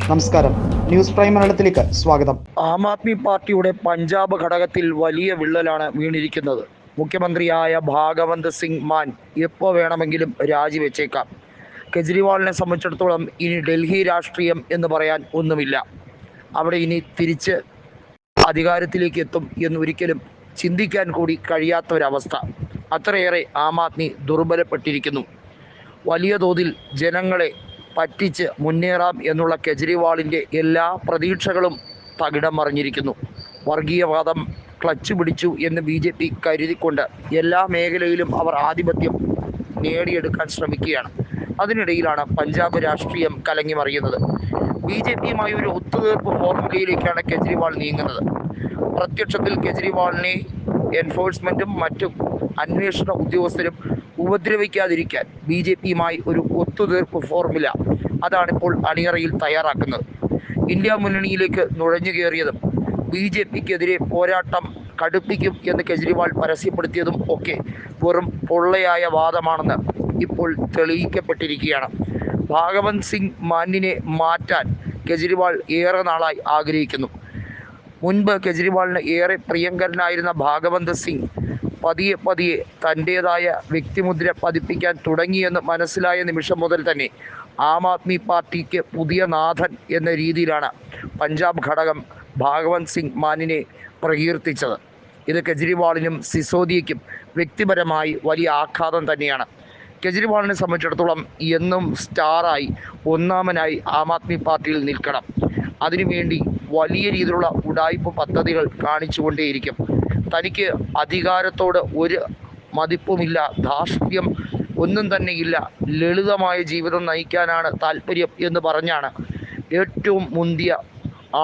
നമസ്കാരം, news prime മലയാളത്തിലേക്ക് സ്വാഗതം. ആം ആദ്മി പാർട്ടിയുടെ പഞ്ചാബ് ഘടകത്തിൽ വലിയ വിള്ളലാണ് വീണിരിക്കുന്നത്. മുഖ്യമന്ത്രിയായ ഭാഗവന്ത് സിംഗ് മാൻ എപ്പോൾ വേണമെങ്കിലും രാജിവെച്ചേക്കാം. കെജ്രിവാളിനെ സംബന്ധിച്ചിടത്തോളം ഇനി ഡൽഹി രാഷ്ട്രീയം എന്ന് പറയാൻ ഒന്നുമില്ല. അവിടെ ഇനി തിരിച്ച് അധികാരത്തിലേക്ക് എത്തും എന്നൊരിക്കലും ചിന്തിക്കാൻ കൂടി കഴിയാത്ത ഒരവസ്ഥ. അത്രയേറെ ആം ആദ്മി ദുർബലപ്പെട്ടിരിക്കുന്നു. വലിയ തോതിൽ ജനങ്ങളെ പറ്റിച്ച് മുന്നേറാം എന്നുള്ള കെജ്രിവാളിൻ്റെ എല്ലാ പ്രതീക്ഷകളും തകിടം മറിഞ്ഞിരിക്കുന്നു. വർഗീയവാദം ക്ലച്ച് പിടിച്ചു എന്ന് BJP കരുതിക്കൊണ്ട് എല്ലാ മേഖലയിലും അവർ ആധിപത്യം നേടിയെടുക്കാൻ ശ്രമിക്കുകയാണ്. അതിനിടയിലാണ് പഞ്ചാബ് രാഷ്ട്രീയം കലങ്ങി മറിയുന്നത്. BJPയുമായി ഒരു ഒത്തുതീർപ്പ് ഫോർമുലയിലേക്കാണ് കെജ്രിവാൾ നീങ്ങുന്നത്. പ്രത്യക്ഷത്തിൽ കെജ്രിവാളിനെ എൻഫോഴ്സ്മെൻറ്റും മറ്റും അന്വേഷണ ഉദ്യോഗസ്ഥരും ഉപദ്രവിക്കാതിരിക്കാൻ BJPയുമായി ഒരു ഒത്തുതീർപ്പ് ഫോർമുല അതാണിപ്പോൾ അണിയറയിൽ തയ്യാറാക്കുന്നത്. ഇന്ത്യ മുന്നണിയിലേക്ക് നുഴഞ്ഞു കയറിയതും BJPക്കെതിരെ പോരാട്ടം കടുപ്പിക്കും എന്ന് കെജ്രിവാൾ പരസ്യപ്പെടുത്തിയതും ഒക്കെ വെറും പൊള്ളയായ വാദമാണെന്ന് ഇപ്പോൾ തെളിയിക്കപ്പെട്ടിരിക്കുകയാണ്. ഭാഗവന്ത് സിംഗ് മാനിനെ മാറ്റാൻ കെജ്രിവാൾ ഏറെ നാളായി ആഗ്രഹിക്കുന്നു. മുൻപ് കെജ്രിവാളിന് ഏറെ പ്രിയങ്കരനായിരുന്ന ഭാഗവന്ത് സിംഗ് പതിയെ തൻ്റേതായ വ്യക്തിമുദ്ര പതിപ്പിക്കാൻ തുടങ്ങിയെന്ന് മനസ്സിലായ നിമിഷം മുതൽ തന്നെ ആം ആദ്മി പാർട്ടിക്ക് പുതിയ നാഥൻ എന്ന രീതിയിലാണ് പഞ്ചാബ് ഘടകം ഭാഗവന്ത് സിംഗ് മാനിനെ പ്രകീർത്തിച്ചത്. ഇത് കെജ്രിവാളിനും സിസോദിയയ്ക്കും വ്യക്തിപരമായി വലിയ ആഘാതം തന്നെയാണ്. കെജ്രിവാളിനെ സംബന്ധിച്ചിടത്തോളം എന്നും സ്റ്റാറായി ഒന്നാമനായി ആം ആദ്മി പാർട്ടിയിൽ നിൽക്കണം. അതിനുവേണ്ടി വലിയ രീതിയിലുള്ള ഉഡായിപ്പ് പദ്ധതികൾ കാണിച്ചുകൊണ്ടേയിരിക്കും. തനിക്ക് അധികാരത്തോട് ഒരു മതിപ്പുമില്ല, ധാർഷ്ട്യം ഒന്നും തന്നെയില്ല, ലളിതമായ ജീവിതം നയിക്കാനാണ് താല്പര്യം എന്ന് പറഞ്ഞാണ് ഏറ്റവും മുന്തിയ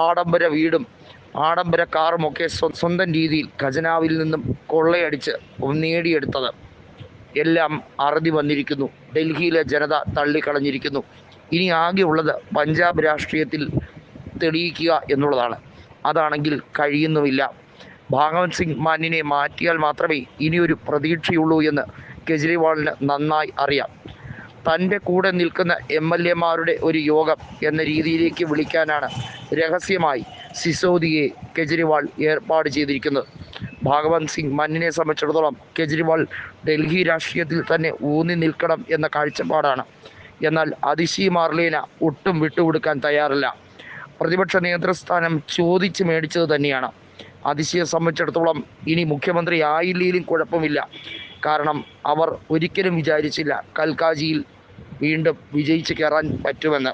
ആഡംബര വീടും ആഡംബര കാറുമൊക്കെ സ്വന്തം രീതിയിൽ ഖജനാവിൽ നിന്നും കൊള്ളയടിച്ച് നേടിയെടുത്തത്. എല്ലാം അറുതി വന്നിരിക്കുന്നു. ഡൽഹിയിലെ ജനത തള്ളിക്കളഞ്ഞിരിക്കുന്നു. ഇനി ആകെയുള്ളത് പഞ്ചാബ് രാഷ്ട്രീയത്തിൽ തെളിയിക്കുക എന്നുള്ളതാണ്. അതാണെങ്കിൽ കഴിയുന്നുമില്ല. ഭാഗവന്ത് സിംഗ് മാനിനെ മാറ്റിയാൽ മാത്രമേ ഇനിയൊരു പ്രതീക്ഷയുള്ളൂ എന്ന് കെജ്രിവാളിന് നന്നായി അറിയാം. തൻ്റെ കൂടെ നിൽക്കുന്ന MLAമാരുടെ ഒരു യോഗം എന്ന രീതിയിലേക്ക് വിളിക്കാനാണ് രഹസ്യമായി സിസോദിയെ കെജ്രിവാൾ ഏർപ്പാട് ചെയ്തിരിക്കുന്നത്. ഭാഗവന്ത് സിംഗ് മാനിനെ സംബന്ധിച്ചിടത്തോളം കെജ്രിവാൾ ഡൽഹി രാഷ്ട്രീയത്തിൽ തന്നെ ഊന്നി നിൽക്കണം എന്ന കാഴ്ചപ്പാടാണ്. എന്നാൽ അതിശി മാർലേന ഒട്ടും വിട്ടുകൊടുക്കാൻ തയ്യാറില്ല. പ്രതിപക്ഷ നേതൃസ്ഥാനം ചോദിച്ച് മേടിച്ചത് തന്നെയാണ്. അതിശയെ സംബന്ധിച്ചിടത്തോളം ഇനി മുഖ്യമന്ത്രി ആയില്ലെങ്കിലും കുഴപ്പമില്ല. കാരണം അവർ ഒരിക്കലും വിചാരിച്ചില്ല കൽക്കാജിയിൽ വീണ്ടും വിജയിച്ച് കയറാൻ പറ്റുമെന്ന്.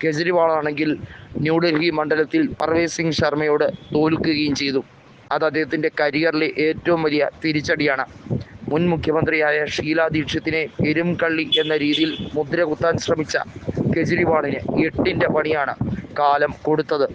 കെജ്രിവാളാണെങ്കിൽ ന്യൂഡൽഹി മണ്ഡലത്തിൽ പർവേസ് സിംഗ് ശർമ്മയോട് തോൽക്കുകയും ചെയ്തു. അത് അദ്ദേഹത്തിൻ്റെ കരിയറിലെ ഏറ്റവും വലിയ തിരിച്ചടിയാണ്. മുൻ മുഖ്യമന്ത്രിയായ ഷീല ദീക്ഷിത്തിനെ എരുംകള്ളി എന്ന രീതിയിൽ മുദ്ര കുത്താൻ ശ്രമിച്ച കെജ്രിവാളിന് 8ൻ്റെ പണിയാണ് കാലം കൊടുത്തത്.